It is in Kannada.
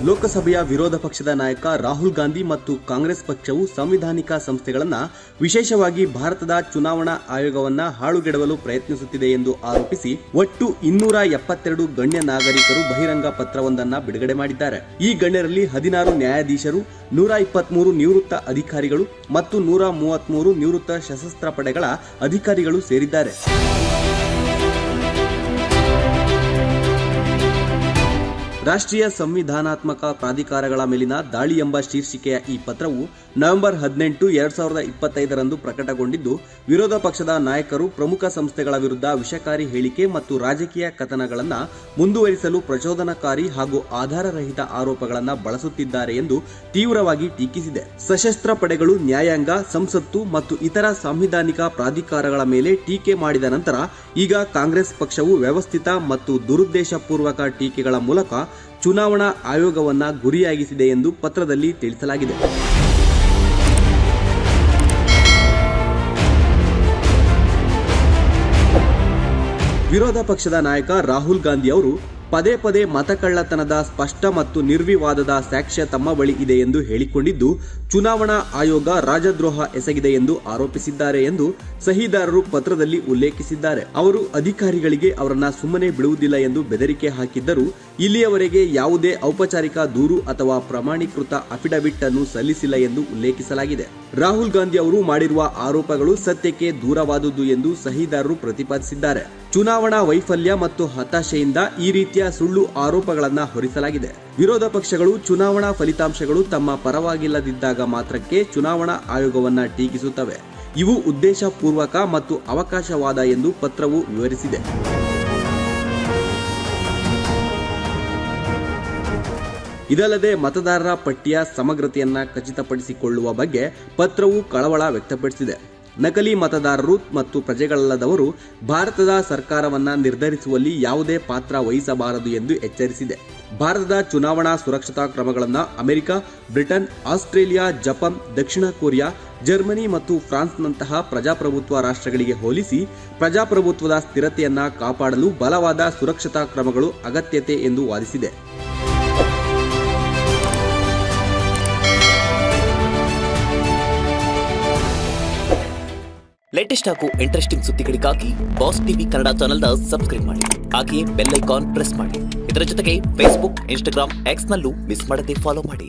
ಲೋಕಸಭೆಯ ವಿರೋಧ ಪಕ್ಷದ ನಾಯಕ ರಾಹುಲ್ ಗಾಂಧಿ ಮತ್ತು ಕಾಂಗ್ರೆಸ್ ಪಕ್ಷವು ಸಂವಿಧಾನಿಕ ಸಂಸ್ಥೆಗಳನ್ನು ವಿಶೇಷವಾಗಿ ಭಾರತದ ಚುನಾವಣಾ ಆಯೋಗವನ್ನು ಹಾಳುಗೆಡವಲು ಪ್ರಯತ್ನಿಸುತ್ತಿದೆ ಎಂದು ಆರೋಪಿಸಿ ಒಟ್ಟು 272 ಗಣ್ಯ ನಾಗರಿಕರು ಬಹಿರಂಗ ಪತ್ರವೊಂದನ್ನು ಬಿಡುಗಡೆ ಮಾಡಿದ್ದಾರೆ. ಈ ಗಣ್ಯರಲ್ಲಿ 16 ನ್ಯಾಯಾಧೀಶರು, 123 ನಿವೃತ್ತ ಅಧಿಕಾರಿಗಳು ಮತ್ತು 133 ನಿವೃತ್ತ ಸಶಸ್ತ್ರ ಪಡೆಗಳ ಅಧಿಕಾರಿಗಳು ಸೇರಿದ್ದಾರೆ. ರಾಷ್ಟ್ರೀಯ ಸಂವಿಧಾನಾತ್ಮಕ ಪ್ರಾಧಿಕಾರಗಳ ಮೇಲಿನ ದಾಳಿ ಎಂಬ ಶೀರ್ಷಿಕೆಯ ಈ ಪತ್ರವು ನವೆಂಬರ್ 18, 2025ರಂದು ಪ್ರಕಟಗೊಂಡಿದ್ದು, ವಿರೋಧ ಪಕ್ಷದ ನಾಯಕರು ಪ್ರಮುಖ ಸಂಸ್ಥೆಗಳ ವಿರುದ್ಧ ವಿಷಕಾರಿ ಹೇಳಿಕೆ ಮತ್ತು ರಾಜಕೀಯ ಕಥನಗಳನ್ನು ಮುಂದುವರಿಸಲು ಪ್ರಚೋದನಕಾರಿ ಹಾಗೂ ಆಧಾರರಹಿತ ಆರೋಪಗಳನ್ನು ಬಳಸುತ್ತಿದ್ದಾರೆ ಎಂದು ತೀವ್ರವಾಗಿ ಟೀಕಿಸಿದೆ. ಸಶಸ್ತ್ರ ಪಡೆಗಳು, ನ್ಯಾಯಾಂಗ, ಸಂಸತ್ತು ಮತ್ತು ಇತರ ಸಾಂವಿಧಾನಿಕ ಪ್ರಾಧಿಕಾರಗಳ ಮೇಲೆ ಟೀಕೆ ಮಾಡಿದ ನಂತರ ಈಗ ಕಾಂಗ್ರೆಸ್ ಪಕ್ಷವು ವ್ಯವಸ್ಥಿತ ಮತ್ತು ದುರುದ್ದೇಶಪೂರ್ವಕ ಟೀಕೆಗಳ ಮೂಲಕ ಚುನಾವಣಾ ಆಯೋಗವನ್ನ ಗುರಿಯಾಗಿಸಿದೆ ಎಂದು ಪತ್ರದಲ್ಲಿ ತಿಳಿಸಲಾಗಿದೆ. ವಿರೋಧ ಪಕ್ಷದ ನಾಯಕ ರಾಹುಲ್ ಗಾಂಧಿ ಅವರು ಪದೇ ಪದೇ ಮತಕಳ್ಳತನದ ಸ್ಪಷ್ಟ ಮತ್ತು ನಿರ್ವಿವಾದದ ಸಾಕ್ಷ್ಯ ತಮ್ಮ ಬಳಿ ಇದೆ ಎಂದು ಹೇಳಿಕೊಂಡಿದ್ದು, ಚುನಾವಣಾ ಆಯೋಗ ರಾಜದ್ರೋಹ ಎಸಗಿದೆ ಎಂದು ಆರೋಪಿಸಿದ್ದಾರೆ ಎಂದು ಸಹಿದಾರರು ಪತ್ರದಲ್ಲಿ ಉಲ್ಲೇಖಿಸಿದ್ದಾರೆ. ಅವರು ಅಧಿಕಾರಿಗಳಿಗೆ ಅವರನ್ನ ಸುಮ್ಮನೆ ಬಿಡುವುದಿಲ್ಲ ಎಂದು ಬೆದರಿಕೆ ಹಾಕಿದ್ದರೂ ಇಲ್ಲಿಯವರೆಗೆ ಯಾವುದೇ ಔಪಚಾರಿಕ ದೂರು ಅಥವಾ ಪ್ರಮಾಣೀಕೃತ ಅಫಿಡವಿಟ್ ಅನ್ನು ಸಲ್ಲಿಸಿಲ್ಲ ಎಂದು ಉಲ್ಲೇಖಿಸಲಾಗಿದೆ. ರಾಹುಲ್ ಗಾಂಧಿ ಅವರು ಮಾಡಿರುವ ಆರೋಪಗಳು ಸತ್ಯಕ್ಕೆ ದೂರವಾದುದು ಎಂದು ಸಹಿದಾರರು ಪ್ರತಿಪಾದಿಸಿದ್ದಾರೆ. ಚುನಾವಣಾ ವೈಫಲ್ಯ ಮತ್ತು ಹತಾಶೆಯಿಂದ ಈ ರೀತಿಯ ಸುಳ್ಳು ಆರೋಪಗಳನ್ನು ಹೊರಿಸಲಾಗಿದೆ. ವಿರೋಧ ಪಕ್ಷಗಳು ಚುನಾವಣಾ ಫಲಿತಾಂಶಗಳು ತಮ್ಮ ಪರವಾಗಿಲ್ಲದಿದ್ದಾಗ ಮಾತ್ರಕ್ಕೆ ಚುನಾವಣಾ ಆಯೋಗವನ್ನ ಟೀಕಿಸುತ್ತವೆ. ಇವು ಉದ್ದೇಶಪೂರ್ವಕ ಮತ್ತು ಅವಕಾಶವಾದ ಎಂದು ಪತ್ರವು ವಿವರಿಸಿದೆ. ಇದಲ್ಲದೆ ಮತದಾರರ ಪಟ್ಟಿಯ ಸಮಗ್ರತೆಯನ್ನ ಖಚಿತಪಡಿಸಿಕೊಳ್ಳುವ ಬಗ್ಗೆ ಪತ್ರವು ಕಳವಳ ವ್ಯಕ್ತಪಡಿಸಿದೆ. ನಕಲಿ ಮತದಾರರು ಮತ್ತು ಪ್ರಜೆಗಳಲ್ಲದವರು ಭಾರತದ ಸರ್ಕಾರವನ್ನ ನಿರ್ಧರಿಸುವಲ್ಲಿ ಯಾವುದೇ ಪಾತ್ರ ವಹಿಸಬಾರದು ಎಂದು ಎಚ್ಚರಿಸಿದೆ. ಭಾರತದ ಚುನಾವಣಾ ಸುರಕ್ಷತಾ ಕ್ರಮಗಳನ್ನು ಅಮೆರಿಕ, ಬ್ರಿಟನ್, ಆಸ್ಟ್ರೇಲಿಯಾ, ಜಪಾನ್, ದಕ್ಷಿಣ ಕೊರಿಯಾ, ಜರ್ಮನಿ ಮತ್ತು ಫ್ರಾನ್ಸ್ನಂತಹ ಪ್ರಜಾಪ್ರಭುತ್ವ ರಾಷ್ಟ್ರಗಳಿಗೆ ಹೋಲಿಸಿ ಪ್ರಜಾಪ್ರಭುತ್ವದ ಸ್ಥಿರತೆಯನ್ನ ಕಾಪಾಡಲು ಬಲವಾದ ಸುರಕ್ಷತಾ ಕ್ರಮಗಳು ಅಗತ್ಯತೆ ಎಂದು ವಾದಿಸಿದೆ. ಲೇಟೆಸ್ಟ್ ಹಾಗೂ ಇಂಟ್ರೆಸ್ಟಿಂಗ್ ಸುದ್ದಿಗಳಿಗಾಗಿ ಬಾಸ್ ಟಿವಿ ಕನ್ನಡ ಚಾನೆಲ್ನ ಸಬ್ಸ್ಕ್ರೈಬ್ ಮಾಡಿ. ಹಾಗೆಯೇ ಬೆಲ್ ಐಕಾನ್ ಪ್ರೆಸ್ ಮಾಡಿ. ಇದರ ಜೊತೆಗೆ ಫೇಸ್ಬುಕ್, ಇನ್ಸ್ಟಾಗ್ರಾಮ್, ಎಕ್ಸ್ ನಲ್ಲೂ ಮಿಸ್ ಮಾಡದೆ ಫಾಲೋ ಮಾಡಿ.